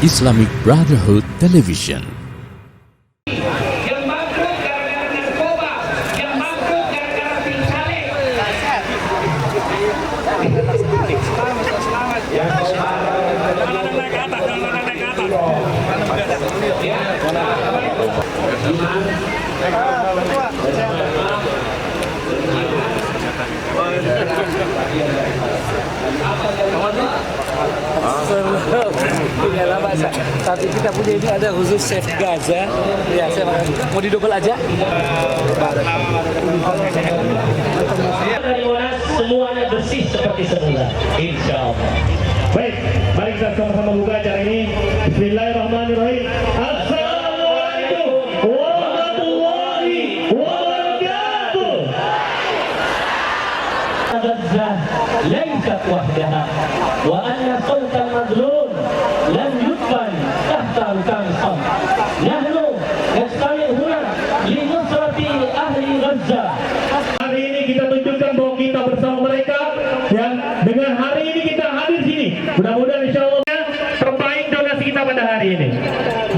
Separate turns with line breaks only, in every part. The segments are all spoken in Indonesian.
Islamic Brotherhood Television.
Yang bangkrut gara-gara narkoba, yang bangkrut gara-gara pingsale. Selamat. Ya,
Tapi kita punya ini ada khusus chef Gaza. Ya, saya mau didobel aja.
Dari Monas semuanya bersih seperti semula, insya Allah.
Baik, mari kita sama-sama buka acara ini. Bismillahirrahmanirrahim. Assalamualaikum warahmatullahi wabarakatuh.
Gaza laysat wahdaha wa anna sultan madlun lam yudfan tahta al-kamsam. Nahnu nastami' huna li nusrati ahli Gaza.
Hari ini kita tunjukkan bahwa kita bersama mereka, dan dengan hari ini kita hadir sini. Mudah-mudahan insya Allah terbaik donasi kita pada hari ini.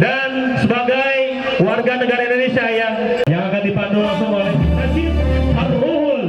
Dan sebagai warga negara Indonesia yang akan dipandu langsung oleh Najib Ar-Ruhul.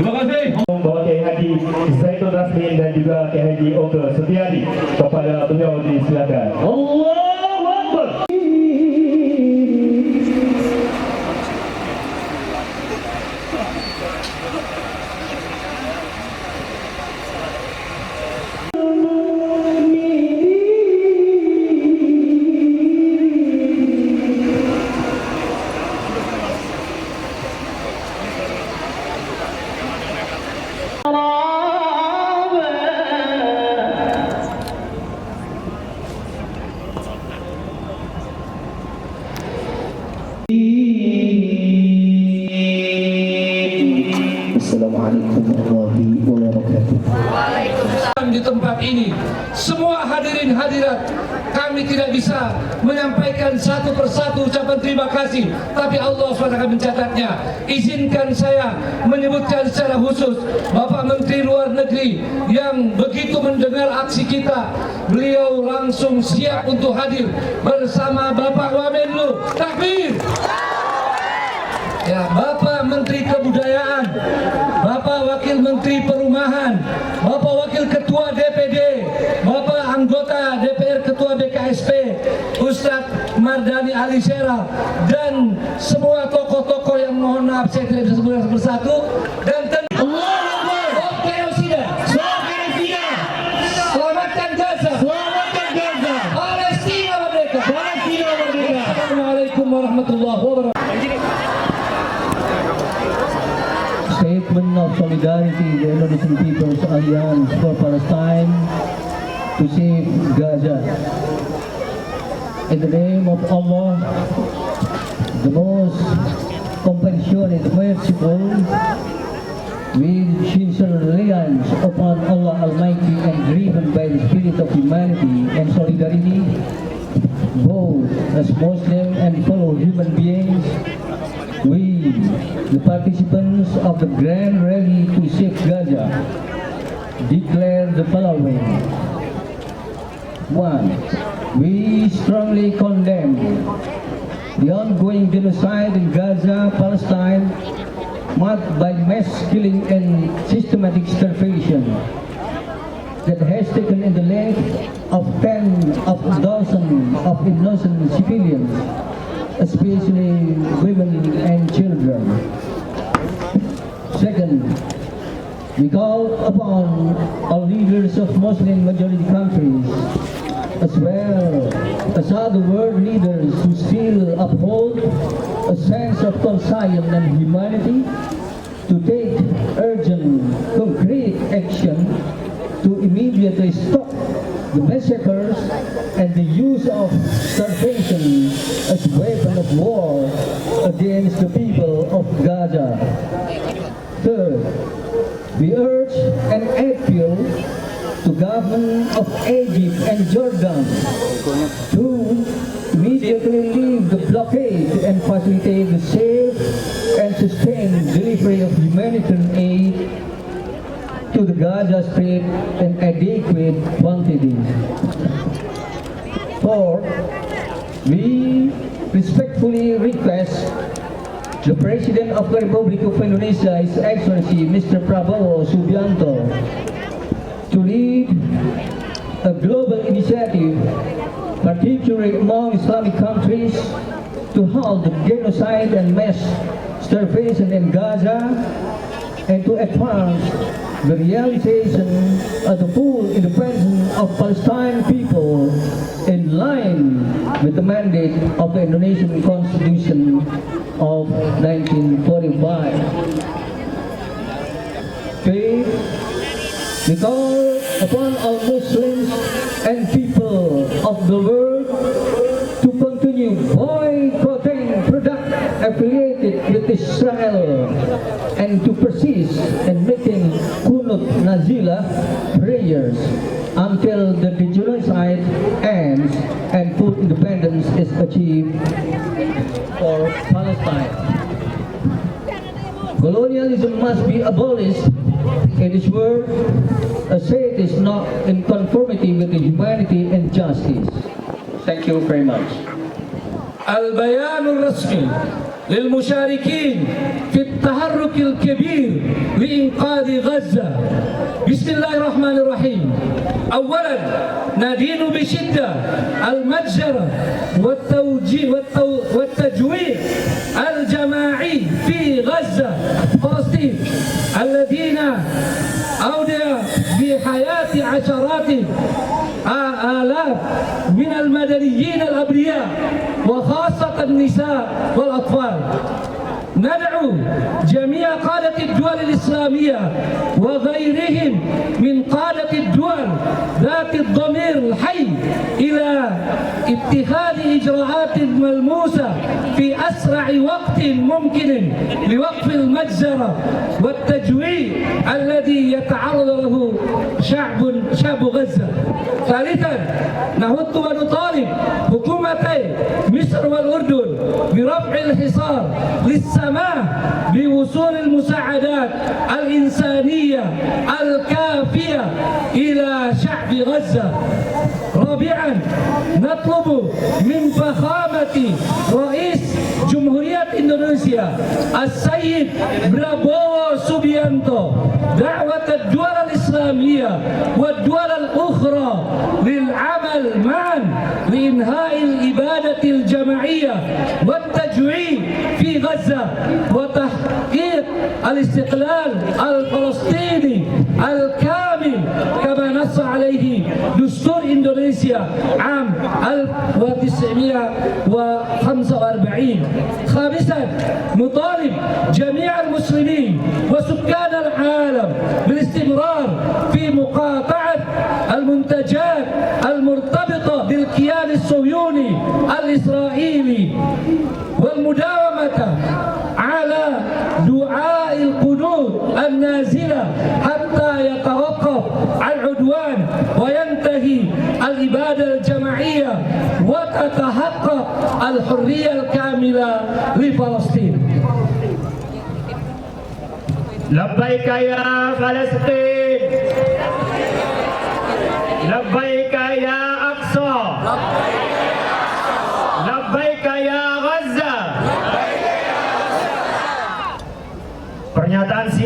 Terima kasih bahwa Kiai Haji Zaitun Rasmin dan juga Kiai Haji Oke Setiadi, kepada beliau disilakan. Allahu Akbar.
Assalamualaikum warahmatullahi wabarakatuh.
Di tempat ini, semua hadirin hadirat, kami tidak bisa menyampaikan satu persatu ucapan terima kasih, tapi Allah SWT akan mencatatnya. Izinkan saya menyebutkan secara khusus Bapak Menteri Luar Negeri yang begitu mendengar aksi kita, beliau langsung siap untuk hadir bersama Bapak Wamenlu. Takbir! Ya, Bapak Menteri Kebudayaan, Bapak Wakil Menteri Perumahan, Bapak Wakil Ketua DPD, Bapak Anggota DPR Ketua BKSP, Ustadz Mardani Alisera, dan semua tokoh-tokoh yang mohon maaf saya tidak bisa sebut satu-persatu, dan tentu selamatkan Gaza, Palestina merdeka. Assalamualaikum warahmatullahi wabarakatuh.
Statement of solidarity, the Indonesian People's Alliance for Palestine to save Gaza. In the name of Allah, the most compassionate, merciful, with sincere reliance upon Allah Almighty and driven by the spirit of humanity and solidarity, both as Muslim and fellow human beings, we, the participants of the Grand Rally to Save Gaza, declare the following. 1. We strongly condemn the ongoing genocide in Gaza, Palestine, marked by mass killing and systematic starvation that has taken in the life of tens of thousands of innocent civilians, especially women and children. Second, we call upon all leaders of Muslim majority countries, as well as other world leaders who still uphold a sense of concern and humanity, to take urgent, concrete action to immediately stop the massacres and the use of starvation as a weapon of war against the people of Gaza. Third, we urge and appeal to government of Egypt and Jordan to immediately leave the blockade and facilitate the safe and sustained delivery of humanitarian aid to the Gaza Strip in adequate quantities. Fourth, we respectfully request the President of the Republic of Indonesia, His Excellency Mr. Prabowo Subianto, to lead a global initiative, particularly among Islamic countries, to halt the genocide and mass starvation in Gaza and to advance the realization of the full independence of Palestinian people in line with the mandate of the Indonesian Constitution of 1945. Fifth, we call upon all Muslims and people of the world to continue boycotting products affiliated with Israel and to persist in making Qunut Nazilah prayers until the genocide ends and full independence is achieved for Palestine. Colonialism must be abolished in this world, as it is not in conformity with the humanity and justice. Thank you very much.
البيان الرسمي للمشاركين في التحرك الكبير لإنقاذ غزة. بسم الله الرحمن الرحيم. أولا ندين بشدة المتجرة والتجويع الجماعي في غزة فلسطين الذين أودع بحياة عشرات آلاف من المدنيين الأبرياء وخاصة النساء والأطفال. ندعو جميع قادة الدول الإسلامية وغيرهم من قادة الدول ذات الضمير الحي إلى اتخاذ إجراءات ملموسة في أسرع وقت ممكن لوقف المجزرة والتجويع الذي يتعرض له شعب غزة. ثالثا نهض ونطالب حكومتي مصر والأردن برفع الحصار للسماح بوصول المساعدات الإنسانية الكافية إلى شعب غزة. رابعا نطلب من فخامة رئيس جمهورية إندونيسيا السيد براbowo Subianto دعوة الدول الإسلامية والدول الأخرى للعمل معا لإنهاء الإبادة الجماعية والتجويع في غزة وتحقيق الاستقلال الفلسطيني الكامل كما نص عليه دستور إندونيسيا عام 1945. خامسا نطالب جميع المسلمين وسكان العالم بالاستمرار في مقاطعة المنتجات المرتبطة بالكيان الصهيوني الإسرائيلي والمداومة على دعاء القنوت النازلة حتى يتوقف العدوان وينتهي الإبادة الجماعية وتتحقق الحرية الكاملة لفلسطين.
لبيك يا فلسطين، لبيك يا أقصى، لبيك يا غزة.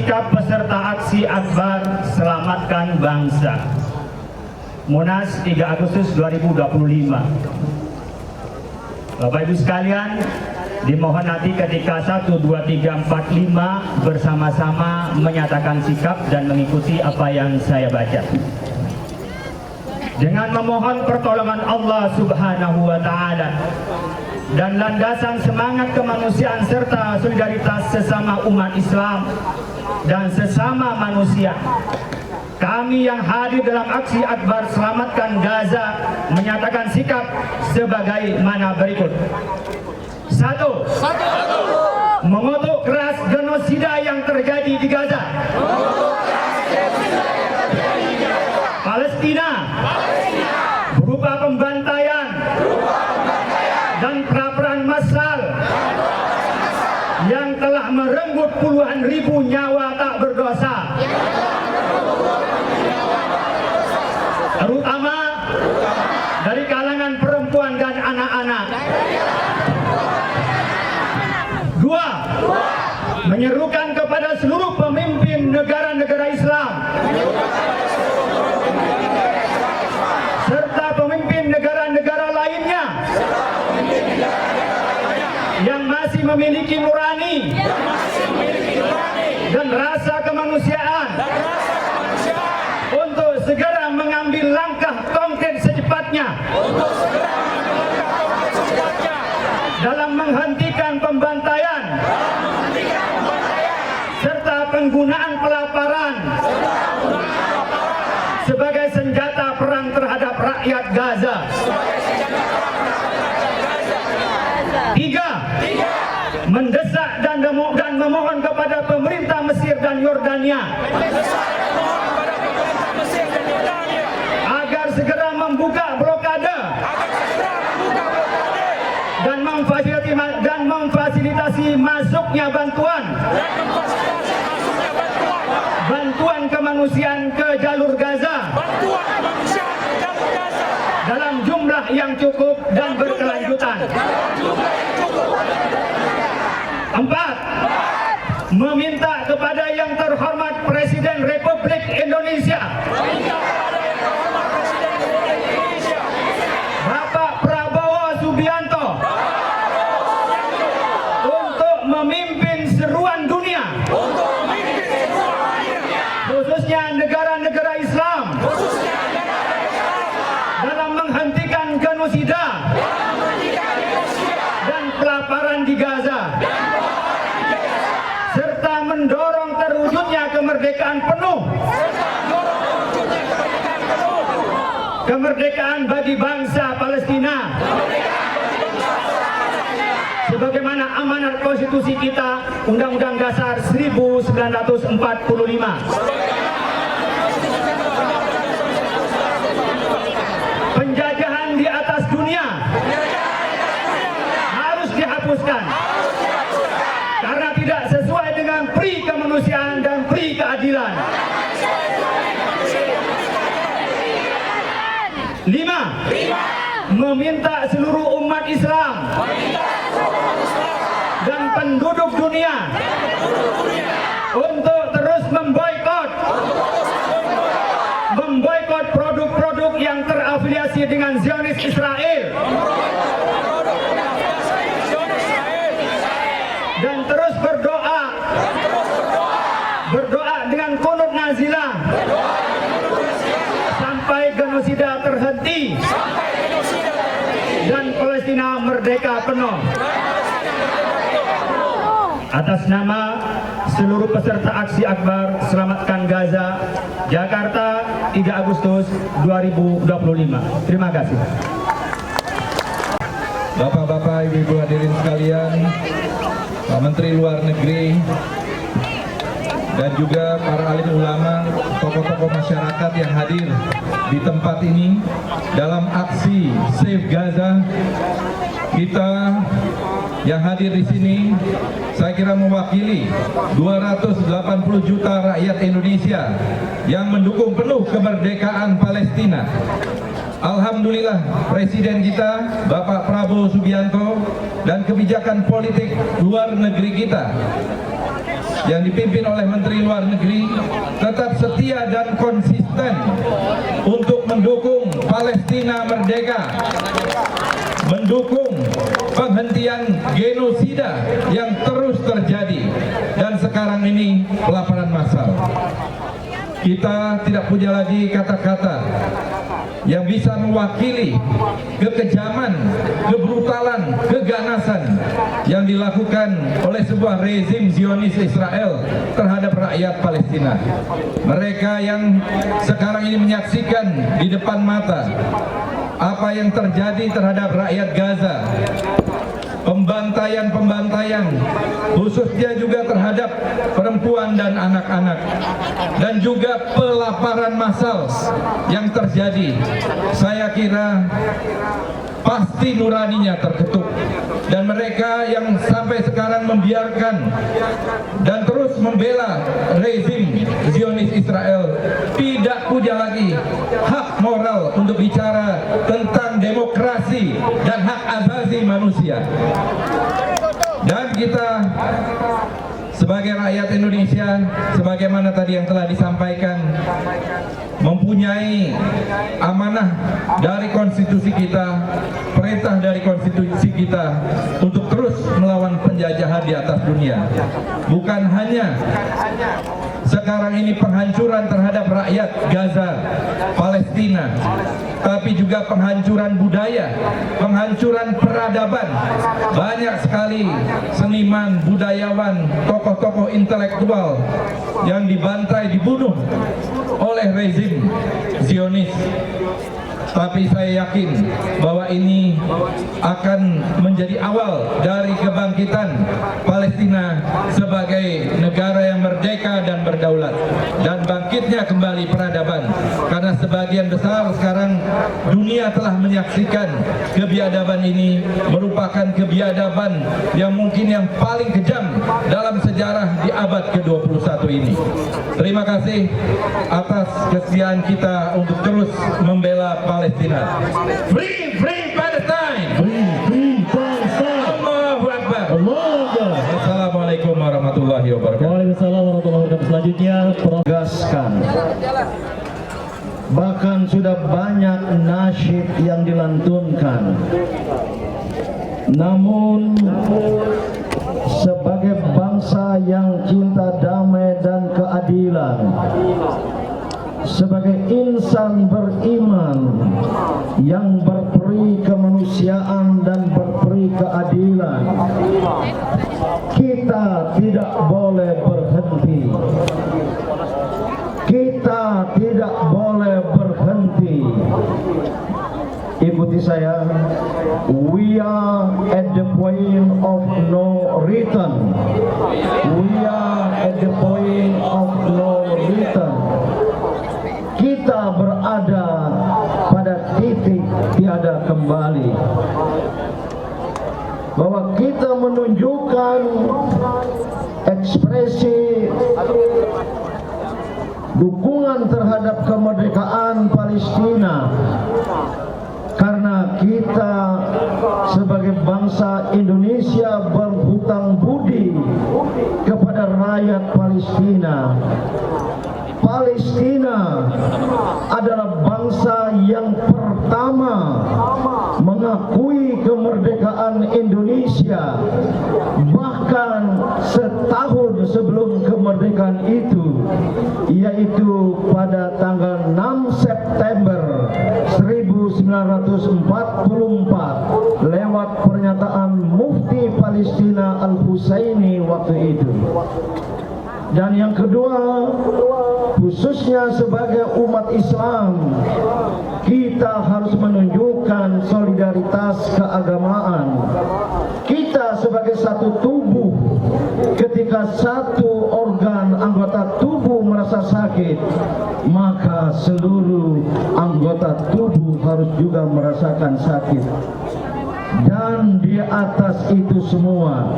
sikap peserta aksi Akbar Selamatkan Bangsa Monas 3 Agustus 2025. Bapak Ibu sekalian, dimohon nanti ketika 1, 2, 3, 4, 5 bersama-sama menyatakan sikap dan mengikuti apa yang saya baca. Dengan memohon pertolongan Allah Subhanahu wa Ta'ala dan landasan semangat kemanusiaan serta solidaritas sesama umat Islam dan sesama manusia, kami yang hadir dalam aksi Akbar Selamatkan Gaza menyatakan sikap sebagaimana berikut. 1. Mengutuk keras genosida yang terjadi di Gaza. Palestina berupa pembantaian dan perapraan massal yang telah merenggut puluhan ribu nyawa tak berdosa, terutama dari kalangan perempuan dan anak-anak. 2. Menyerukan kepada seluruh pemimpin negara-negara Islam serta pemimpin negara-negara lainnya yang masih memiliki nurani dan rasa kemanusiaan untuk segera mengambil langkah konkret secepatnya dalam menghentikan pembantaian serta penggunaan pelaparan sebagai senjata perang terhadap rakyat Gaza. 3. Mendesak dan memohon kepada pemerintah Mesir dan Yordania agar segera membuka blokade dan memfasilitasi masuknya bantuan kemanusiaan ke jalur Gaza dalam jumlah yang cukup dan berkelanjutan. 4. Meminta kepada yang terhormat Presiden Republik Indonesia Bapak Prabowo Subianto untuk memimpin seruan dunia, khususnya negara-negara Islam, dalam menghentikan genosida dan pelaparan di Gaza, serta mendorong terwujudnya kemerdekaan penuh, kemerdekaan bagi bangsa Palestina sebagaimana amanat konstitusi kita, Undang-Undang Dasar 1945. Penjajahan di atas dunia harus dihapuskan karena tidak sesuai dengan pri kemanusiaan dan pri keadilan. 5. Meminta seluruh umat Islam dan penduduk dunia untuk terus memboikot produk-produk yang terafiliasi dengan Zionis Israel dan terus berdoa dengan kunut nazilah sampai genosida terhenti dan Palestina merdeka penuh. Atas nama seluruh peserta aksi Akbar Selamatkan Gaza, Jakarta, 3 Agustus 2025. Terima kasih.
Bapak-bapak, ibu-ibu hadirin sekalian, Pak Menteri Luar Negeri, dan juga para alim ulama, tokoh-tokoh masyarakat yang hadir di tempat ini dalam aksi Save Gaza. Kita yang hadir di sini saya kira mewakili 280 juta rakyat Indonesia yang mendukung penuh kemerdekaan Palestina. Alhamdulillah Presiden kita Bapak Prabowo Subianto dan kebijakan politik luar negeri kita yang dipimpin oleh Menteri Luar Negeri tetap setia dan konsisten untuk mendukung Palestina merdeka, mendukung penghentian genosida yang terus terjadi dan sekarang ini pelaparan massal. Kita tidak punya lagi kata-kata yang bisa mewakili kekejaman, kebrutalan, keganasan yang dilakukan oleh sebuah rezim Zionis Israel terhadap rakyat Palestina. Mereka yang sekarang ini menyaksikan di depan mata apa yang terjadi terhadap rakyat Gaza, pembantaian, khususnya juga terhadap perempuan dan anak-anak, dan juga pelaparan massal yang terjadi. Saya kira pasti nuraninya terketuk, dan mereka yang sampai sekarang membiarkan dan terus membela rezim Zionis Israel tidak punya lagi hak moral untuk bicara tentang demokrasi dan hak asasi manusia. Dan kita sebagai rakyat Indonesia, sebagaimana tadi yang telah disampaikan, mempunyai amanah dari konstitusi kita, perintah dari konstitusi kita untuk terus melawan penjajahan di atas dunia. Bukan hanya sekarang ini penghancuran terhadap rakyat Gaza, Palestina, tapi juga penghancuran budaya, penghancuran peradaban. Banyak sekali seniman, budayawan, tokoh-tokoh intelektual yang dibantai, dibunuh oleh rezim Zionis. Tapi saya yakin bahwa ini akan menjadi awal dari kebangkitan Palestina sebagai negara yang merdeka dan berdaulat, dan bangkitnya kembali peradaban. Karena sebagian besar sekarang dunia telah menyaksikan kebiadaban ini merupakan kebiadaban yang mungkin yang paling kejam dalam sejarah di abad ke-21 ini. Terima kasih atas kesetiaan kita untuk terus membela Palestina. Free Palestine!
Free Palestine!
Allahu Akbar!
Allahu Akbar!
Assalamualaikum warahmatullahi wabarakatuh.
Waalaikumsalam warahmatullahi wabarakatuh. Selanjutnya
Gaskan. Bahkan sudah banyak nasyid yang dilantunkan. Namun sebagai bangsa yang cinta damai dan keadilan, sebagai insan beriman yang berperi kemanusiaan dan berperi keadilan, kita tidak boleh berhenti. Kita tidak boleh berhenti. Ikuti saya. We are at the point of no return. We are at the point of no return. Kita berada pada titik tiada kembali. Bahwa kita menunjukkan ekspresi dukungan terhadap kemerdekaan Palestina, karena kita sebagai bangsa Indonesia berhutang budi kepada rakyat Palestina. Palestina adalah bangsa yang pertama mengakui kemerdekaan Indonesia. Bahkan setahun sebelum kemerdekaan itu, yaitu pada tanggal 6 September 1944 lewat pernyataan Mufti Palestina Al-Husaini waktu itu. Dan yang kedua, khususnya sebagai umat Islam, kita harus menunjukkan solidaritas keagamaan. Kita sebagai satu tubuh, ketika satu organ anggota tubuh merasa sakit, maka seluruh anggota tubuh harus juga merasakan sakit. Dan di atas itu semua,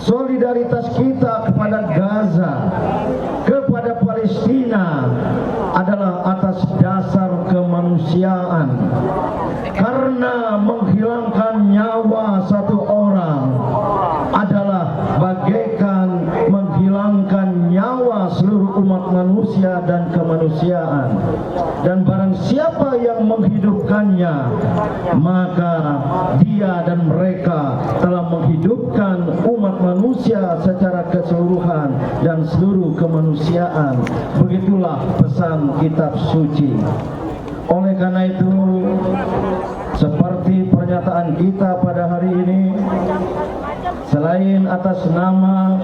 solidaritas kita kepada Gaza, kepada Palestina adalah atas dasar kemanusiaan. Karena menghilangkan nyawa satu orang adalah bagaikan menghilangkan
manusia dan kemanusiaan, dan barang siapa yang menghidupkannya, maka dia dan mereka telah menghidupkan umat manusia secara keseluruhan dan seluruh kemanusiaan. Begitulah pesan kitab suci. Oleh karena itu, seperti pernyataan kita pada hari ini, selain atas nama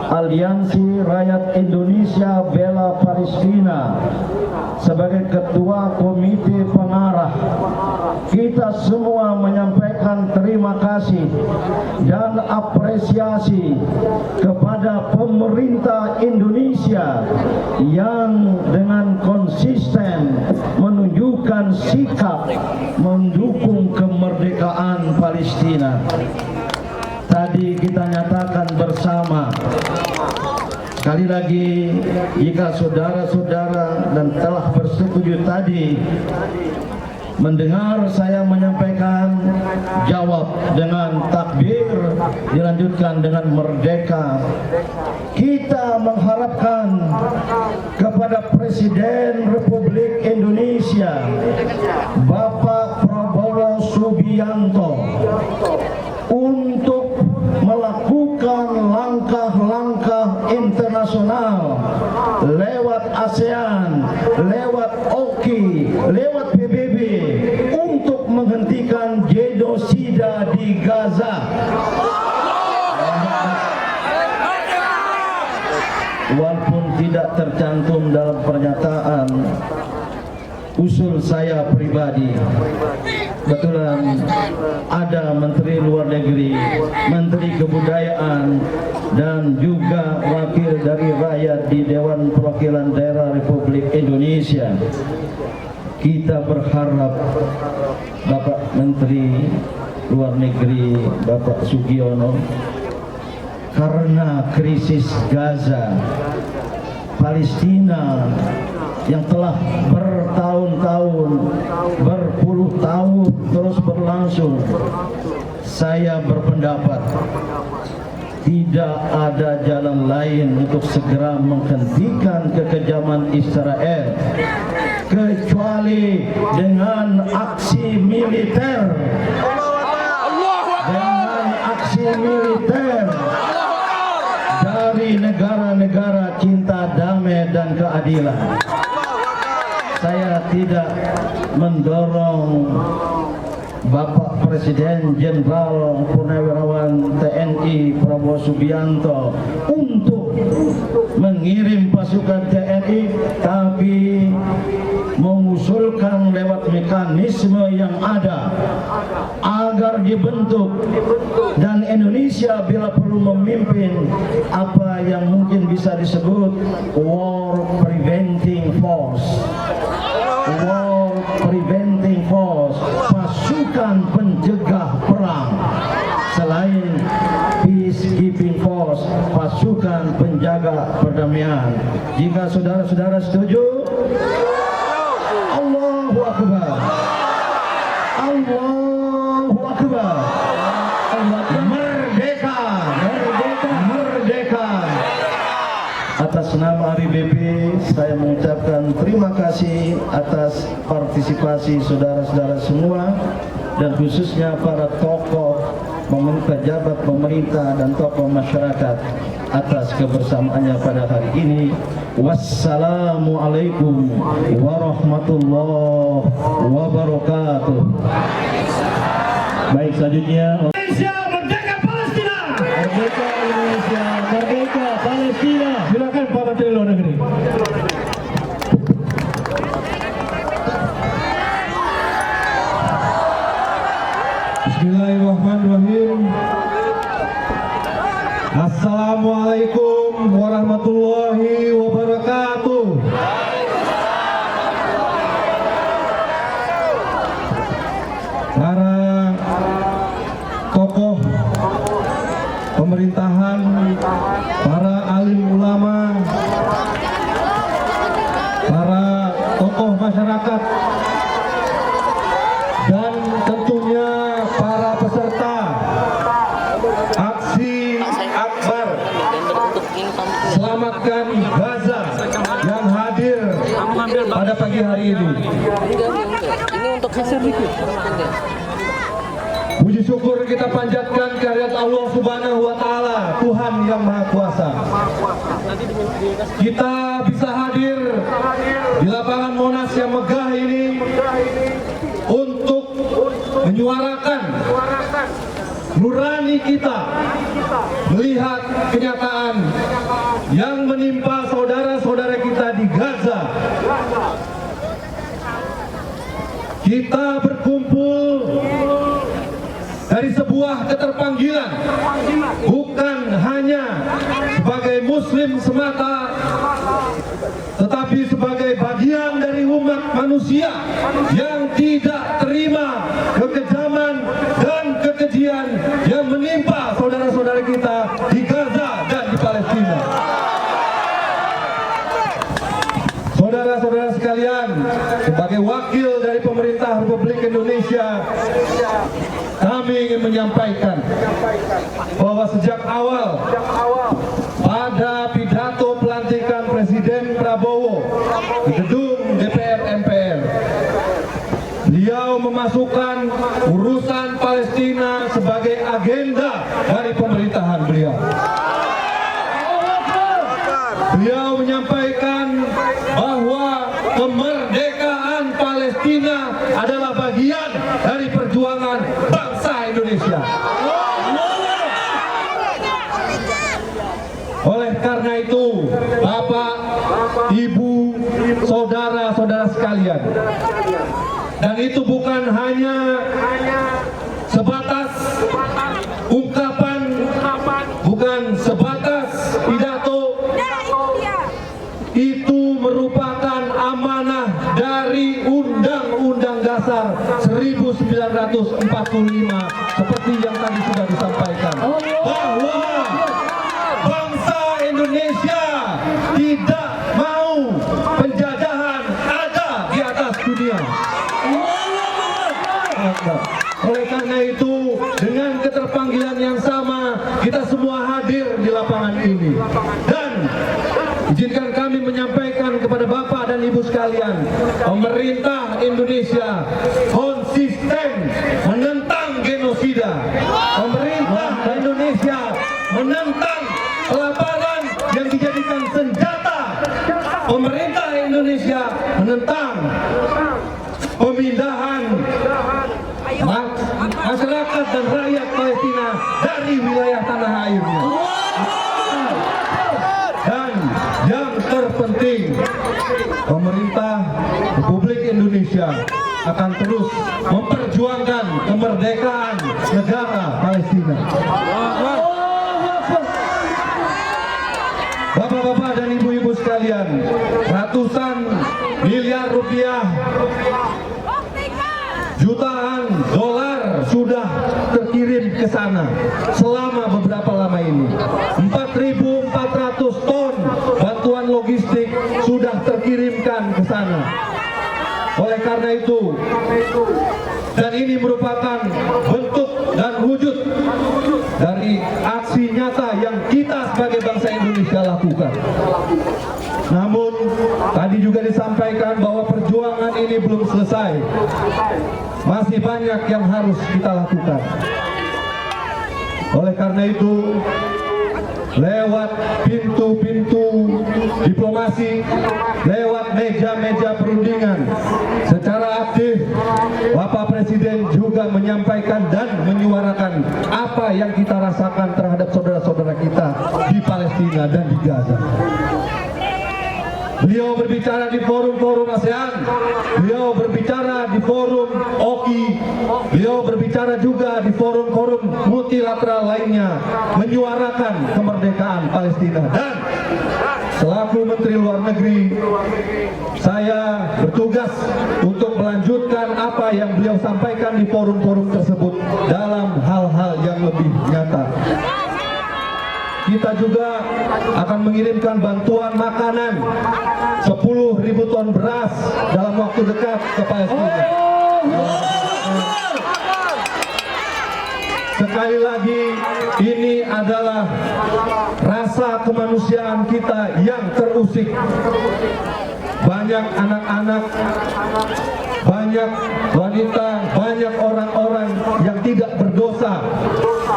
Aliansi Rakyat Indonesia Bela Palestina sebagai Ketua Komite Pengarah, kita semua menyampaikan terima kasih dan apresiasi kepada pemerintah Indonesia yang dengan konsisten menunjukkan sikap mendukung kemerdekaan Palestina. Tadi kita nyatakan bersama, sekali lagi, jika saudara-saudara dan telah bersetuju tadi mendengar saya menyampaikan, jawab dengan takbir, dilanjutkan dengan merdeka. Kita mengharapkan kepada Presiden Republik Indonesia Bapak Prabowo Subianto untuk melakukan langkah-langkah internasional lewat ASEAN, lewat OKI, lewat PBB untuk menghentikan genosida di Gaza. Walaupun tidak tercantum dalam pernyataan, usul saya pribadi, kebetulan ada Menteri Luar Negeri, Menteri Kebudayaan, dan juga wakil dari rakyat di Dewan Perwakilan Daerah Republik Indonesia. Kita berharap Bapak Menteri Luar Negeri, Bapak Sugiono, karena krisis Gaza, Palestina yang telah bertahun-tahun, berpuluh tahun terus berlangsung, saya berpendapat tidak ada jalan lain untuk segera menghentikan kekejaman Israel kecuali dengan aksi militer, dengan aksi militer dari negara-negara cinta damai dan keadilan. Saya tidak mendorong Bapak Presiden Jenderal Purnawirawan TNI Prabowo Subianto untuk mengirim pasukan TNI, tapi mengusulkan lewat mekanisme yang ada agar dibentuk, dan Indonesia bila perlu memimpin apa yang mungkin bisa disebut War Preventing Force. War Preventing Force, pasukan pencegah perang. Selain Peacekeeping Force, pasukan penjaga perdamaian. Jika saudara-saudara setuju, Allahu Akbar, Allahu Akbar, merdeka, merdeka, merdeka. Atas nama RIBP, saya mengucapkan terima kasih atas partisipasi saudara-saudara semua, dan khususnya para tokoh, pejabat pemerintah dan tokoh masyarakat atas kebersamaannya pada hari ini. Wassalamualaikum warahmatullahi wabarakatuh. Baik, selanjutnya
Indonesia merdeka Palestina.
merdeka Indonesia, merdeka Palestina.
Silakan Pak Menteri Luar Negeri.
Bismillahirrahmanirrahim. Assalamualaikum warahmatullahi wabarakatuh. Para tokoh pemerintahan, para alim ulama, para tokoh masyarakat, dan tentunya para peserta aksi akbar Selamatkan Gaza yang
pada pagi hari ini.
Ini untuk hasil dikit.
Puji syukur kita panjatkan kehadirat Allah Subhanahu wa Ta'ala, Tuhan yang Maha Kuasa. Kita bisa hadir di lapangan Monas yang megah ini untuk menyuarakan nurani kita melihat kenyataan yang menimpa saudara-saudara kita di Gaza. Kita berkumpul dari sebuah keterpanggilan, bukan hanya sebagai muslim semata, tetapi sebagai bagian dari umat manusia yang tidak terima kekejaman dan kekejian yang menimpa saudara-saudara kita di Gaza dan di Palestina. Saudara-saudara sekalian, sebagai wakil dari pemerintah Republik Indonesia, kami ingin menyampaikan bahwa sejak awal pada pidato pelantikan Presiden Prabowo di gedung DPR MPR, beliau memasukkan urusan Palestina sebagai agenda dari pemerintahan beliau. Beliau menyampaikan bahwa kemerdekaan Palestina adalah bagian dari perjuangan bangsa Indonesia. Oleh karena itu, Bapak, Ibu, saudara-saudara sekalian, dan itu bukan hanya sebatas ungkapan, bukan sebatas pidato, itu merupakan amanah dari Undang-Undang Dasar 1945 seperti yang tadi sudah disampaikan, bahwa bangsa Indonesia tidak mau penjajahan ada di atas dunia. Oleh karena itu, dengan keterpanggilan yang sama, kita semua hadir di lapangan ini. Dan izinkan kami menyampaikan kepada Bapak dan Ibu sekalian, pemerintah Indonesia konsisten menentang genosida. Pemerintah Indonesia menentang pelaparan yang dijadikan senjata. Pemerintah Indonesia menentang pemindahan masyarakat dan rakyat Palestina dari wilayah tanah airnya. Dan yang terpenting, pemerintah Republik Indonesia akan terus memperjuangkan kemerdekaan negara Palestina. Bapak-bapak dan ibu-ibu sekalian, ratusan miliar rupiah, jutaan dolar sudah terkirim ke sana selama beberapa lama ini. 4.400 ton bantuan logistik sudah terkirimkan ke sana. Oleh karena itu, dan ini merupakan bentuk dan wujud dari aksi nyata yang kita sebagai bangsa Indonesia lakukan. Namun, tadi juga disampaikan bahwa perjuangan ini belum selesai. Masih banyak yang harus kita lakukan. Oleh karena itu, lewat pintu-pintu diplomasi, lewat meja-meja perundingan, secara aktif Bapak Presiden juga menyampaikan dan menyuarakan apa yang kita rasakan terhadap saudara-saudara kita di Palestina dan di Gaza. Beliau berbicara di forum-forum ASEAN, beliau berbicara di forum OKI, beliau berbicara juga di forum-forum multilateral lainnya, menyuarakan kemerdekaan Palestina. Dan selaku Menteri Luar Negeri, saya bertugas untuk melanjutkan apa yang beliau sampaikan di forum-forum tersebut dalam hal-hal yang lebih nyata. Kita juga akan mengirimkan bantuan makanan 10.000 ton beras dalam waktu dekat ke Palestina. Sekali lagi, ini adalah rasa kemanusiaan kita yang terusik. banyak anak-anak, banyak wanita, banyak orang-orang yang tidak berdosa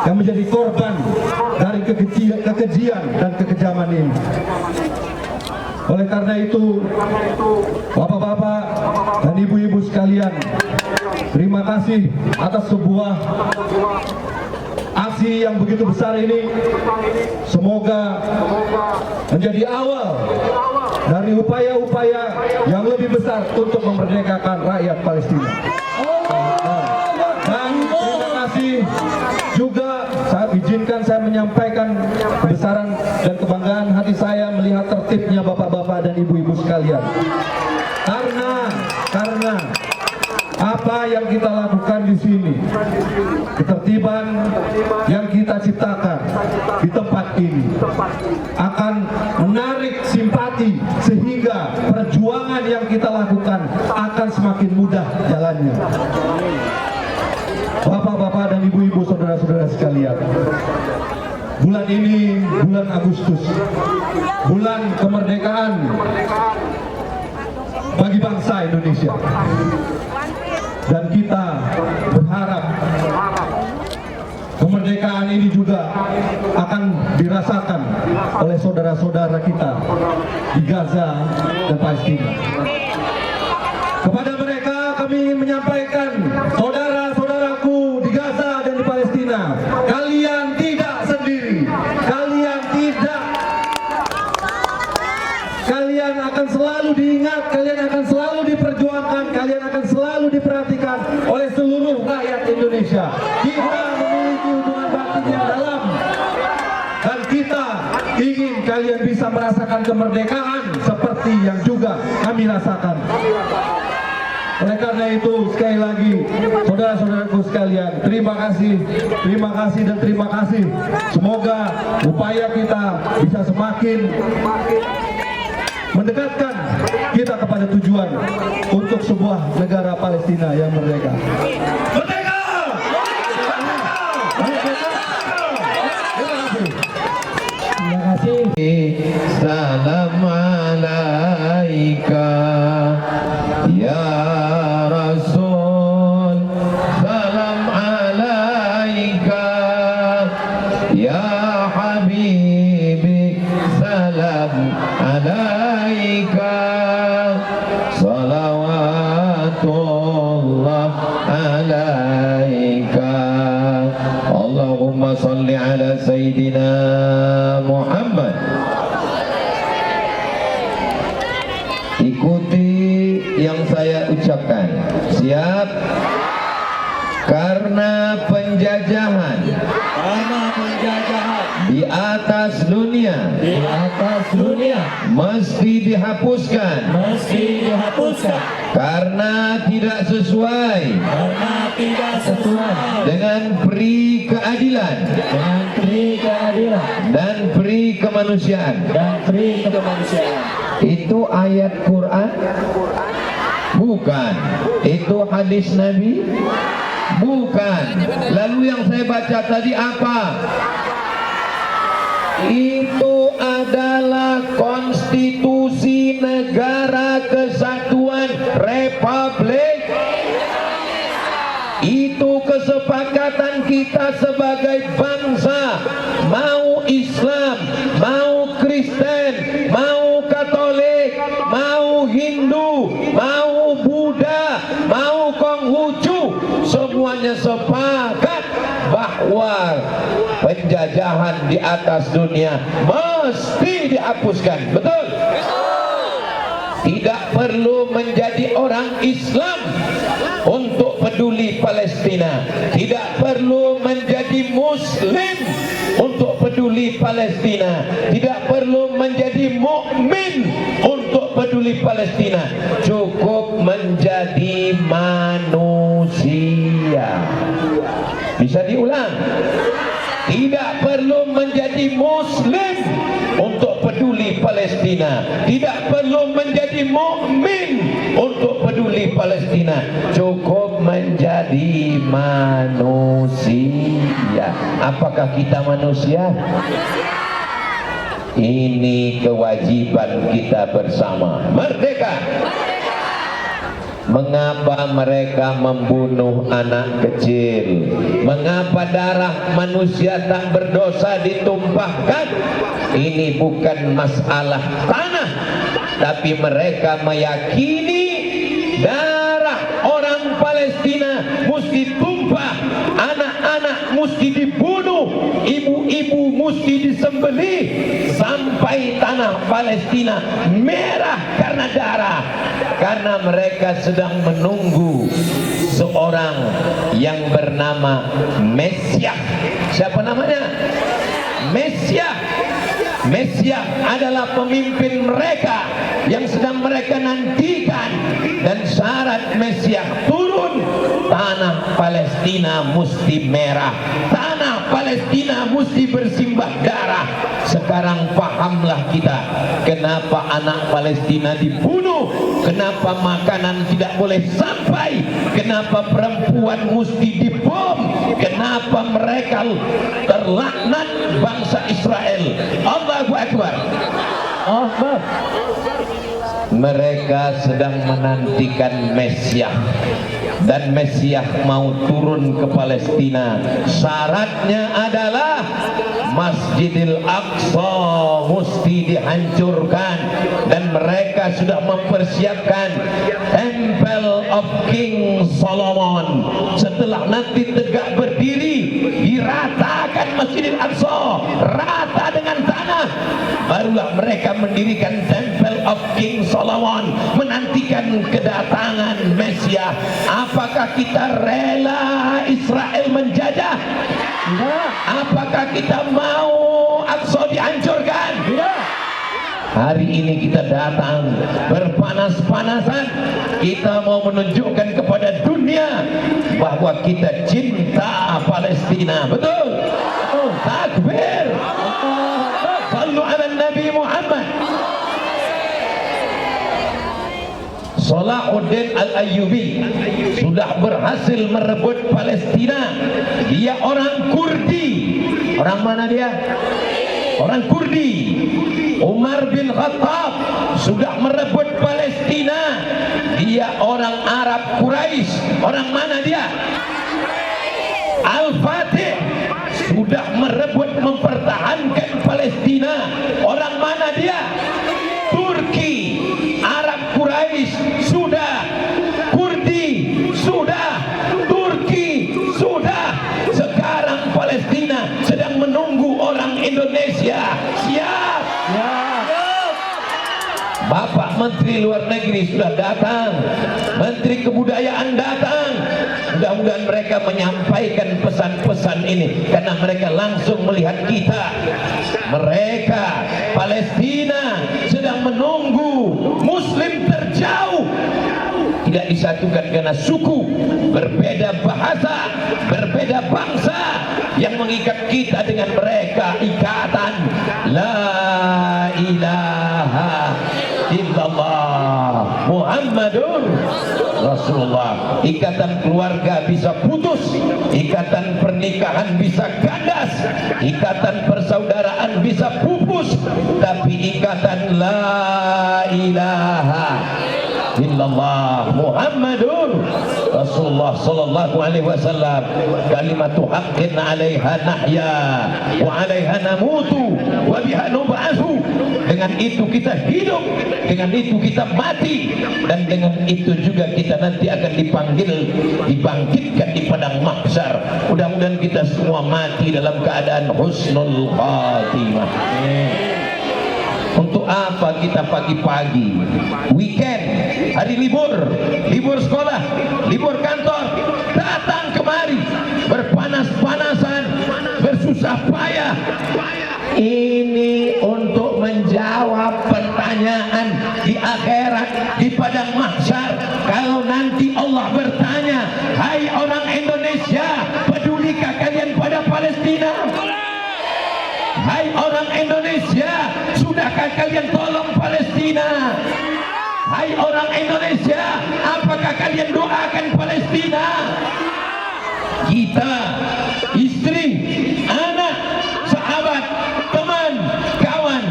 yang menjadi korban dari kekejian dan kekejaman ini. Oleh karena itu, bapak-bapak dan ibu-ibu sekalian, terima kasih atas sebuah aksi yang begitu besar ini. Semoga menjadi awal dari upaya-upaya yang lebih besar untuk memerdekakan rakyat Palestina. Dan terima kasih juga, saya menyampaikan kebesaran dan kebanggaan hati saya melihat tertibnya bapak-bapak dan ibu-ibu sekalian. Karena apa yang kita lakukan di sini, ketertiban yang kita ciptakan di tempat ini akan menarik simpati sehingga perjuangan yang kita lakukan akan semakin mudah jalannya. Bapak-bapak dan ibu-ibu, saudara-saudara sekalian, bulan ini bulan Agustus, bulan kemerdekaan bagi bangsa Indonesia. Dan kita berharap kemerdekaan ini juga akan dirasakan oleh saudara-saudara kita di Gaza dan Palestina. Kepada mereka kami ingin menyampaikan, saudara-saudaraku di Gaza dan di Palestina, kalian tidak sendiri. Kalian akan selalu diingat, kalian akan selalu diperjuangkan, kalian akan selalu diperhatikan oleh seluruh rakyat Indonesia. Kita memiliki hubungan batin yang dalam, dan kita ingin kalian bisa merasakan kemerdekaan seperti yang juga kami rasakan. Oleh karena itu, sekali lagi, saudara-saudaraku sekalian, terima kasih dan terima kasih. Semoga upaya kita bisa semakin mendekatkan kita kepada tujuan untuk sebuah negara Palestina yang merdeka. Merdeka!
Terima kasih.
Salam alaika ya Rasul, salam alaika ya Habibi, salam alaika, salawatullah alaika. Allahumma salli ala Sayyidina Muhammad. Ikuti yang saya ucapkan. Siap? Karena penjajahan di atas dunia mesti dihapuskan karena tidak sesuai dengan peri keadilan dan peri kemanusiaan. Itu ayat Quran? Bukan. Itu hadis Nabi? Bukan. Lalu yang saya baca tadi apa? Itu adalah konstitusi Negara Kesatuan Republik. Itu kesepakatan kita sebagai bangsa, mau Islam, mau Kristen, mau Katolik, mau Hindu, mau Buddha, mau Konghucu, semuanya sepakat bahwa penjajahan di atas dunia mesti dihapuskan. Betul? Tidak perlu menjadi orang Islam untuk peduli Palestina. Tidak perlu menjadi Muslim untuk peduli Palestina. Tidak perlu menjadi mukmin untuk peduli Palestina. Cukup menjadi manusia. Bisa diulang? Tidak perlu menjadi Muslim untuk peduli Palestina. Tidak perlu menjadi mukmin untuk peduli Palestina. Cukup menjadi manusia. Apakah kita manusia? Ini kewajiban kita bersama. Merdeka! Mengapa mereka membunuh anak kecil? Mengapa darah manusia tak berdosa ditumpahkan? Ini bukan masalah tanah, tapi mereka meyakini darah orang Palestina mesti tumpah, anak-anak mesti dibunuh, ibu-ibu mesti disembelih sampai tanah Palestina merah karena darah. Karena mereka sedang menunggu seorang yang bernama Mesias. Siapa namanya? Mesias. Mesias adalah pemimpin mereka yang sedang mereka nantikan, dan syarat Mesias turun, tanah Palestina mesti merah, tanah Palestina mesti bersimbah darah. Sekarang pahamlah kita kenapa anak Palestina dibunuh, kenapa makanan tidak boleh sampai, kenapa perempuan mesti dibom, kenapa mereka terlaknat bangsa Israel. Allahu Akbar.
Akbar.
Mereka sedang menantikan Mesias, dan Mesias mau turun ke Palestina. Syaratnya adalah Masjidil Aqsa mesti dihancurkan, dan mereka sudah mempersiapkan Temple of King Solomon. Setelah nanti tegak berdiri, diratakan Masjidil Aqsa rata dengan tanah, barulah mereka mendirikan Temple of King Solomon, menantikan kedatangan Mesias. Apakah kita rela Israel menjajah? Tidak. Apakah kita mau Aqsa dihancurkan? Tidak. Hari ini kita datang berpanas-panasan, kita mau menunjukkan kepada dunia bahwa kita cinta Palestina. Betul? Takbir. Sallu ala Nabi Muhammad. Salahuddin Al-Ayyubi sudah berhasil merebut Palestina. Dia orang Kurdi. Orang mana dia? Orang Kurdi. Umar bin Khattab sudah merebut Palestina. Dia orang Arab Quraisy. Orang mana dia? Al-Fatih sudah merebut mempertahankan Palestina. Orang mana dia? Turki. Arab Quraisy sudah, Kurdi sudah, Turki sudah. Sekarang Palestina sedang menunggu orang Indonesia. Siap? Siap. Bapak Menteri Luar Negeri sudah datang, Menteri Kebudayaan datang. Mudah-mudahan mereka menyampaikan pesan-pesan ini, karena mereka langsung melihat kita. Mereka Palestina sedang menunggu Muslim terjauh, tidak disatukan karena suku, berbeda bahasa, berbeda bangsa. Yang mengikat kita dengan mereka ikatan La ilaha illallah Muhammadur Rasulullah. Ikatan keluarga bisa putus, ikatan pernikahan bisa kandas, ikatan persaudaraan bisa pupus, tapi ikatan La ilaha illallah Muhammadur Rasulullah sallallahu alaihi wasallam, kalimatu haqqin 'alaiha nahya wa 'alaiha namutu wa biha nub'atsu. Dengan itu kita hidup, dengan itu kita mati, dan dengan itu juga kita nanti akan dibangkitkan di padang mahsyar. Mudah-mudahan kita semua mati dalam keadaan husnul khatimah. Untuk apa kita pagi-pagi, weekend, hari libur, libur sekolah, libur kantor, datang kemari berpanas-panasan, bersusah payah? Ini untuk menjawab pertanyaan di akhirat, di padang mahsyar. Kalau nanti Allah bertanya, hai orang Indonesia, pedulikah kalian pada Palestina? Hai orang Indonesia, sudahkah kalian tolong Palestina? Hai orang Indonesia, apakah kalian doakan Palestina? Kita, istri, anak, sahabat, teman, kawan,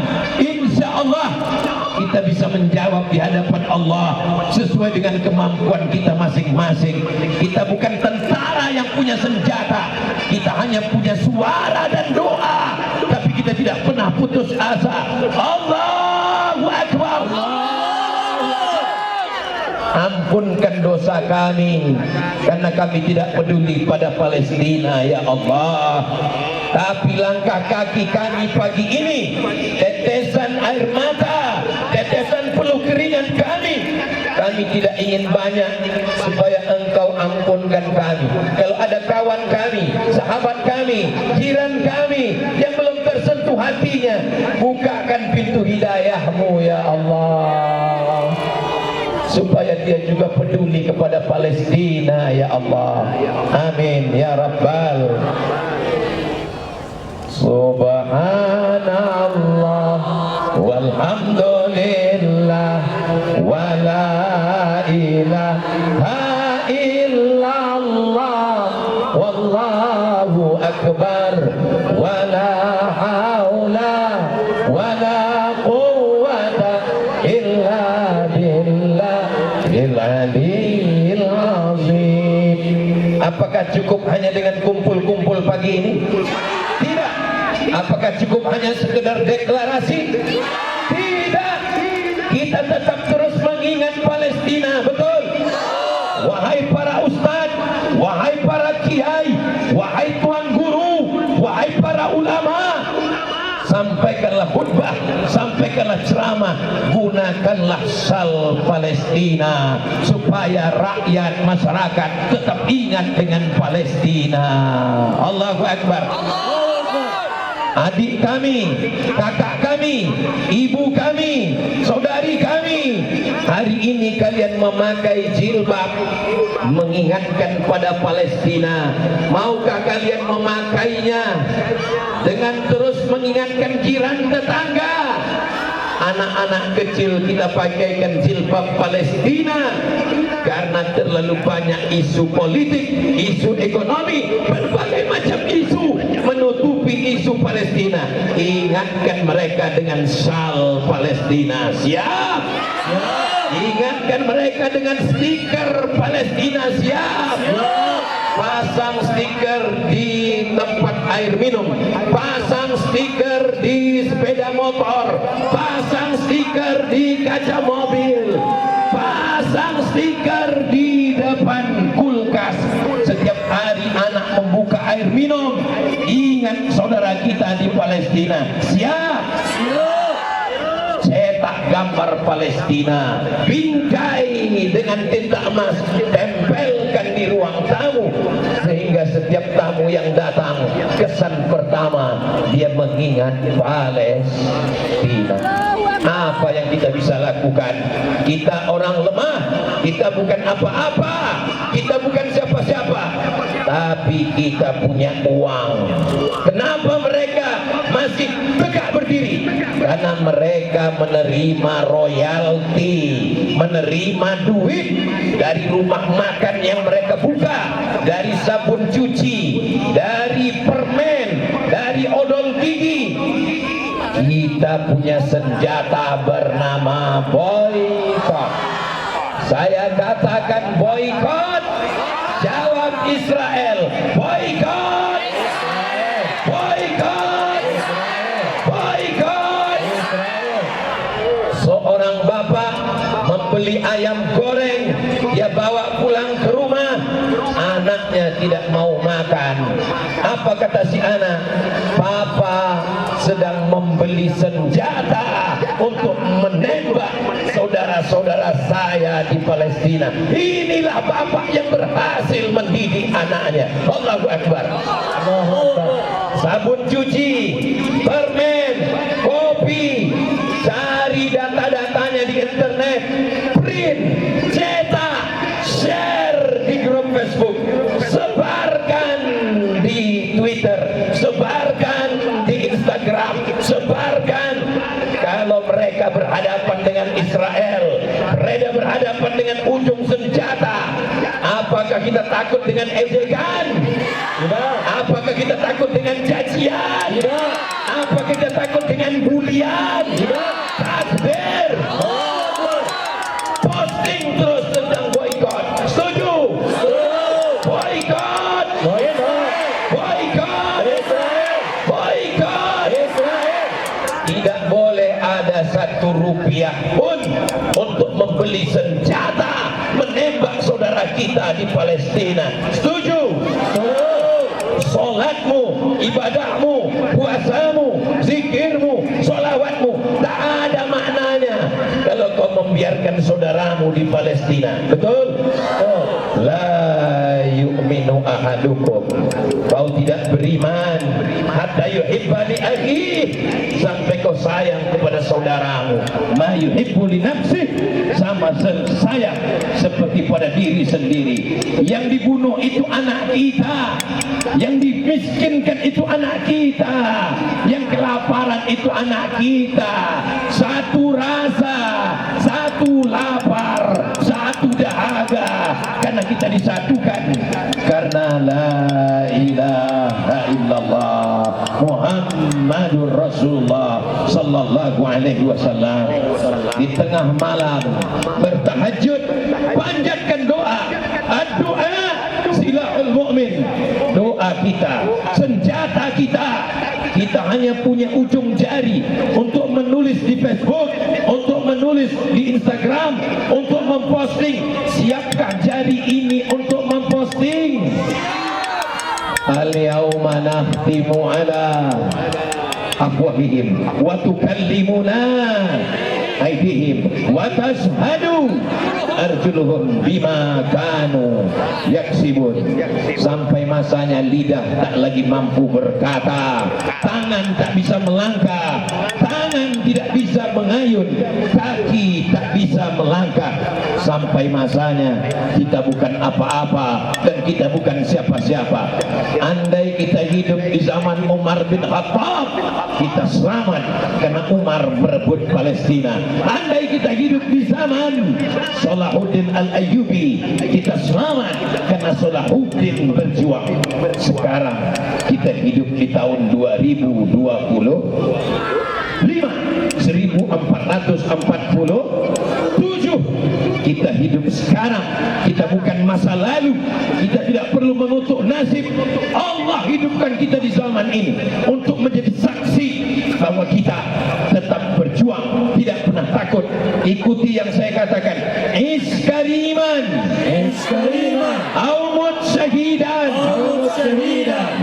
menjawab di hadapan Allah sesuai dengan kemampuan kita masing-masing. Kita bukan tentara yang punya senjata, kita hanya punya suara dan doa, tapi kita tidak pernah putus asa. Allahu Akbar. Ampunkan dosa kami karena kami tidak peduli pada Palestina ya Allah. Tapi langkah kaki kami pagi ini, tetesan air mata, tetesan peluh keringat kami tidak ingin banyak, supaya Engkau ampunkan kami. Kalau ada kawan kami, sahabat kami, jiran kami yang belum tersentuh hatinya, bukakan pintu hidayah-Mu ya Allah, supaya dia juga peduli kepada Palestina ya Allah. Amin ya Rabbal. Subhanallah walhamdulillah wala ilaha illallah wallahu akbar wala haula wala quwwata illa billahil aliyil azim. Apakah cukup hanya dengan kumpul-kumpul pagi ini? Tidak. Apakah cukup hanya sekedar deklarasi? Tidak. Kita tetap terus mengingat Palestina, betul? Wahai para ustaz, wahai para kiai, wahai tuan guru, wahai para ulama, sampaikanlah khutbah, sampaikanlah ceramah, gunakanlah sal Palestina supaya rakyat masyarakat tetap ingat dengan Palestina. Allahu Akbar. Adik kami, kakak kami, ibu kami, saudari kami, hari ini kalian memakai jilbab mengingatkan pada Palestina. Maukah kalian memakainya dengan terus mengingatkan jiran tetangga? Anak-anak kecil kita pakaikan jilbab Palestina karena terlalu banyak isu politik, isu ekonomi, berbagai macam isu menutupi isu Palestina. Ingatkan mereka dengan syal Palestina. Siap? Ingatkan mereka dengan stiker Palestina. Siap? Pasang stiker di tempat air minum, pasang stiker di sepeda motor, pasang stiker di kaca mobil, pasang stiker di depan kulkas. Setiap hari anak membuka air minum, ingat saudara kita di Palestina. Siap? Cetak gambar Palestina, bingkai dengan tinta emas, tempelkan di ruang tamu, sehingga setiap tamu yang datang, kesan pertama dia mengingat Palestina. Apa yang kita bisa lakukan? Kita orang lemah, kita bukan apa-apa, kita bukan siapa-siapa, tapi kita punya uang. Kenapa mereka masih tegak berdiri? Karena mereka menerima royalti, menerima duit dari rumah makan yang mereka buka, dari sabun cuci, dari permen, dari odol gigi. Kita punya senjata bernama boykot. Saya katakan boykot. Jawab Israel. Boykot. Boykot. Boykot. Seorang bapak membeli ayam goreng, dia bawa pulang ke rumah, anaknya tidak mau makan. Apa kata si anak? Papa sedang membeli senjata untuk menembak saudara-saudara saya di Palestina. Inilah bapak yang berhasil mendidik anaknya. Allahu Akbar. Sabun cuci, permen, kopi, cari data-datanya di internet, print, cetak, share di grup Facebook, sebarkan di Twitter, sebarkan di Instagram, sebarkan. Kalau mereka berhadapan dengan Israel, mereka berhadapan dengan ujung senjata, apakah kita takut dengan ejekan? Apakah kita takut dengan cacian? Apakah kita takut dengan bulian? Takbir! Rp1 pun untuk membeli senjata menembak saudara kita di Palestina. Setuju? Solatmu, ibadahmu, puasamu, zikirmu, solawatmu tak ada maknanya kalau kau membiarkan saudaramu di Palestina. Betul? La yu'minu ahadukum, kau tidak beriman hatta yuhibba li akhihi, sampai kau sayang kepada saudaramu. Ma yuhibbu li nafsihi, sama sayang seperti pada diri sendiri. Yang dibunuh itu anak kita, yang dimiskinkan itu anak kita, yang kelaparan itu anak kita. Satu rasa, satu lapar, satu dahaga, karena kita disatukan karena la ilaha illallah Muhammadur Rasulullah sallallahu alaihi wasallam. Di tengah malam bertahajud, panjatkan doa. Doa silahul mu'min, doa kita, senjata kita. Kita hanya punya ujung jari untuk menulis di Facebook, untuk menulis di Instagram, untuk memposting. Siapkah jari ini untuk memposting? Al-yawma nakhtimu ala afwahihim wa tukallimuna aydihim wa tashhadu arjuluhum bima kanu yaksibun. Sampai masanya lidah tak lagi mampu berkata, tangan tak bisa melangkah, tangan tidak bisa mengayun, kaki tak bisa melangkah. Sampai masanya kita bukan apa-apa dan kita bukan siapa-siapa. Andai kita hidup di zaman Umar bin Khattab, kita selamat karena Umar merebut Palestina. Andai kita hidup di zaman Salahuddin Al-Ayyubi, kita selamat karena Salahuddin berjuang. Sekarang kita hidup di tahun 2025, 1447. Kita hidup sekarang, kita bukan masa lalu. Kita tidak perlu mengutuk nasib. Allah hidupkan kita di zaman ini untuk menjadi saksi bahwa kita tetap berjuang, tidak pernah takut. Ikuti yang saya katakan, iskariman, aumut syahidan,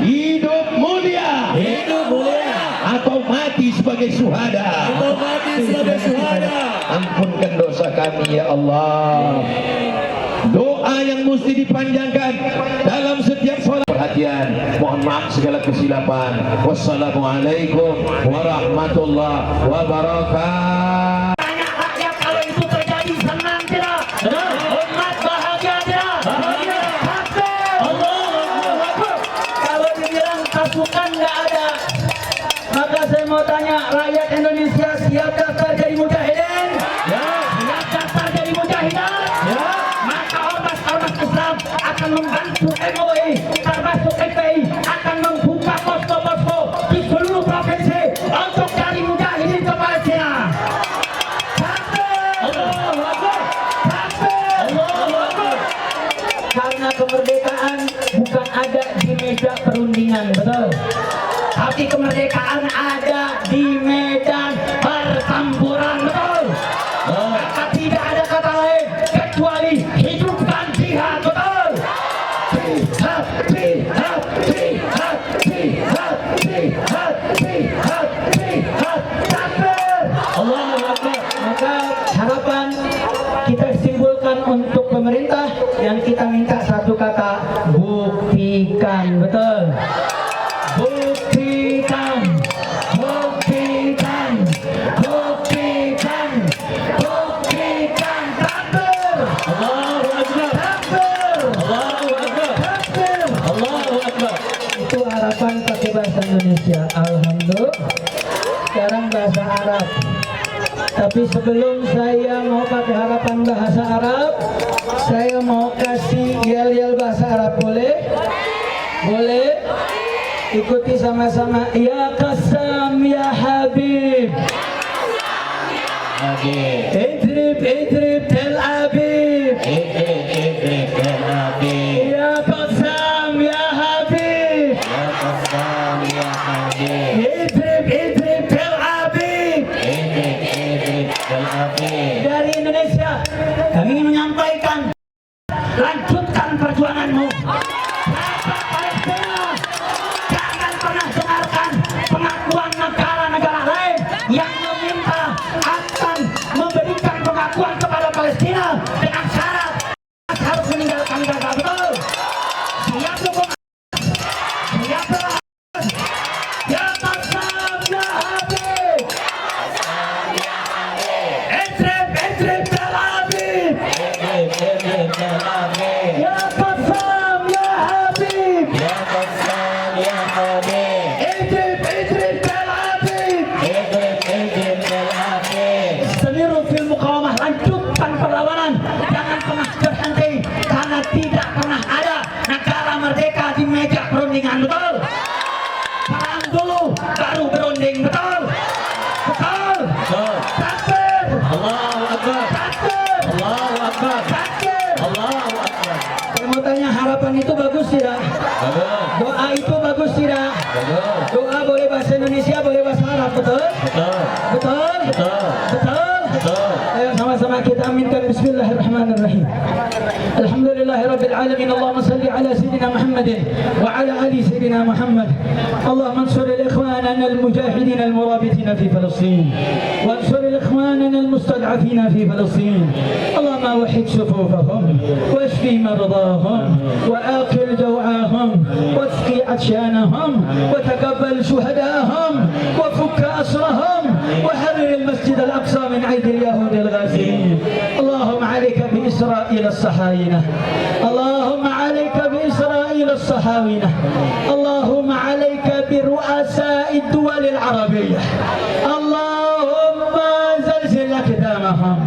hidup mulia, atau mati sebagai syuhada. Ampunkan dosa kami ya Allah. Doa yang mesti dipanjangkan dalam setiap sholat. Perhatian, mohon maaf segala kesilapan. Wassalamualaikum warahmatullahi wabarakatuh.
Tanya rakyat kalau itu terjadi senang tidak? Umat bahagia tidak? Allahu Akbar. Kalau dibilang pasukan nggak ada, maka saya mau tanya rakyat Indonesia, siap daftar jadi mujahidin? Ya. Siap daftar jadi mujahidah? Ya. Maka ormas-ormas Islam akan membantu MUI, termasuk FPI, akan membuka posko-posko di seluruh provinsi untuk cari mujahidin ke Palestina. Allahu Akbar. Allahu Akbar. Karena kemerdekaan bukan ada di meja perundingan, betul? Tapi kemerdekaan ada di medan pertempuran, betul? Maka tidak ada kata lain kecuali hidupkan jihad, betul? Jihad, jihad, jihad, jihad, jihad, jihad, jihad, takbir. Allahu Akbar. Maka harapan kita simpulkan untuk pemerintah, yang kita minta satu kata, buktikan, betul? Buktikan, buktikan, buktikan, buktikan, takbir. Allahu Akbar. Takbir. Allahu Akbar. Takbir. Allahu Akbar. Itu harapan pakai bahasa Indonesia. Alhamdulillah. Sekarang bahasa Arab. Tapi sebelum saya mau pakai harapan bahasa Arab, saya mau kasih yel-yel bahasa Arab, boleh? Boleh? Ikuti sama-sama. Ya Qassam ya Habib, idrib idrib Tel Aviv, ya Qassam ya Habib, idrib idrib Tel Aviv, lanjutkan perjuanganmu. Rakyat Palestina, jangan pernah dengarkan pengakuan negara-negara lain yang meminta akan memberikan pengakuan kepada Palestina dengan syarat harus meninggalkan Gaza. Betul? Siap dukung? Siap dukung? Ya Qassam ya Habib, Idrib Tel Aviv, ya Qassam ya Habib, Idrib Tel Aviv. Semiru fil muqawamah, lanjutkan perlawanan, jangan pernah berhenti karena tidak pernah ada negara merdeka di meja perundingan. Betul? Perang dulu baru berunding. Betul? Betul? Takbir! Allahu Akbar! Takbir! Allahu Akbar! Takbir! Allahu Akbar! Saya mau tanya, harapan itu bagus tidak? Doa itu bagus tidak? Doa boleh bahasa Indonesia, boleh bahasa Arab. Betul? Betul? Betul? Ayo sama-sama kita aminkan. Bismillahirrahmanirrahim. Alhamdulillahirabbil alamin. Allahumma salli ala sayyidina Muhammadin wa ala ali sayyidina Muhammad. Allahumma ansur al-ikhwanana al-mujahidin al-murabitin fi Palestin wa ansur al-ikhwanana al-mustad'afin fi Palestin. Allahumma wahhid sufufahum washfi mardahum wa aqil jaw'ahum wasqi atshanahum wa taqabbal shuhadahum wa fuk asrahum wa harir al-masjid al-aqsa min aidi اليهود الغاسلين. اللهم عليك بإسرائيل الصهاينة، اللهم عليك بإسرائيل الصهاينة، اللهم عليك برؤساء الدول العربية، اللهم زلزل أقدامهم،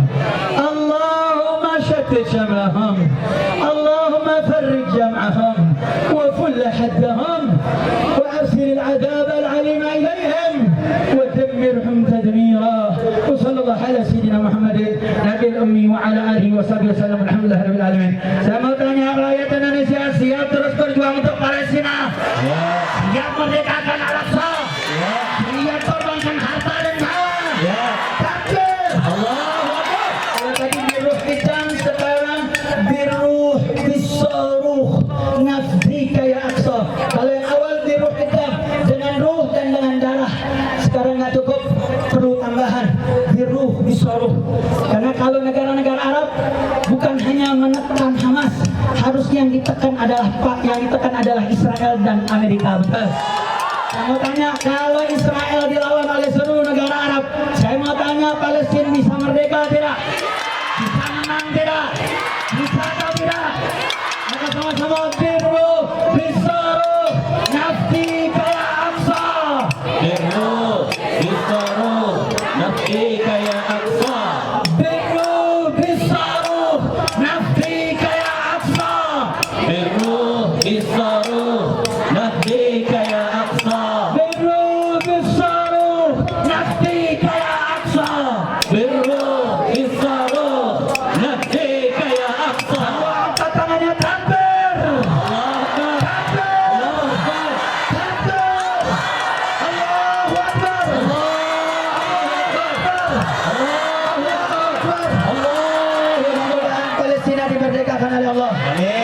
اللهم شتت شملهم، اللهم فرج جمعهم وفل حدهم وأرسل العذاب العليم إليهم ودمرهم تدميرا. وصلى الله على سيدنا محمد نبي الأمي وعلى آله وصحبه وسلم. Alhamdulillah rabbil alamin. Saya mau tanya, rakyat Indonesia siap terus berjuang untuk Palestina? Siap merdekakan Al-Aqsa? Siap korbankan harta dan nyawa? Takbir! Allahu Akbar! Kalau tadi biruh hitam, sekarang biruh bisaruh nafdika ya Aqsa. Kalau yang awal biruh hitam dengan ruh dan dengan darah, sekarang nggak cukup, perlu tambahan biruh bisaruh. Karena kalau negara-negara Arab bukan hanya menekan Hamas, harusnya yang ditekan adalah Israel dan Amerika. Betul? Saya mau tanya, kalau Israel dilawan oleh seluruh negara Arab, saya mau tanya, Palestina bisa merdeka tidak? Bisa menang tidak? Bisa atau tidak? Maka sama-sama biruh bisaruh nafdika ya Aqsa. Biruh bisaruh nafdika ya Aqsa. Biruh bisaruh nafdika ya Aqsa. Biruh bisaruh nafdika ya Aqsa. Biruh bisaruh nafdika ya Aqsa. Biruh bisaruh nafdika ya Aqsa. Angkat tangannya, takbir! Takbir! Allahu Akbar! Takbir! Allahu Akbar! Palestina dimerdekakan oleh Allah. Amin.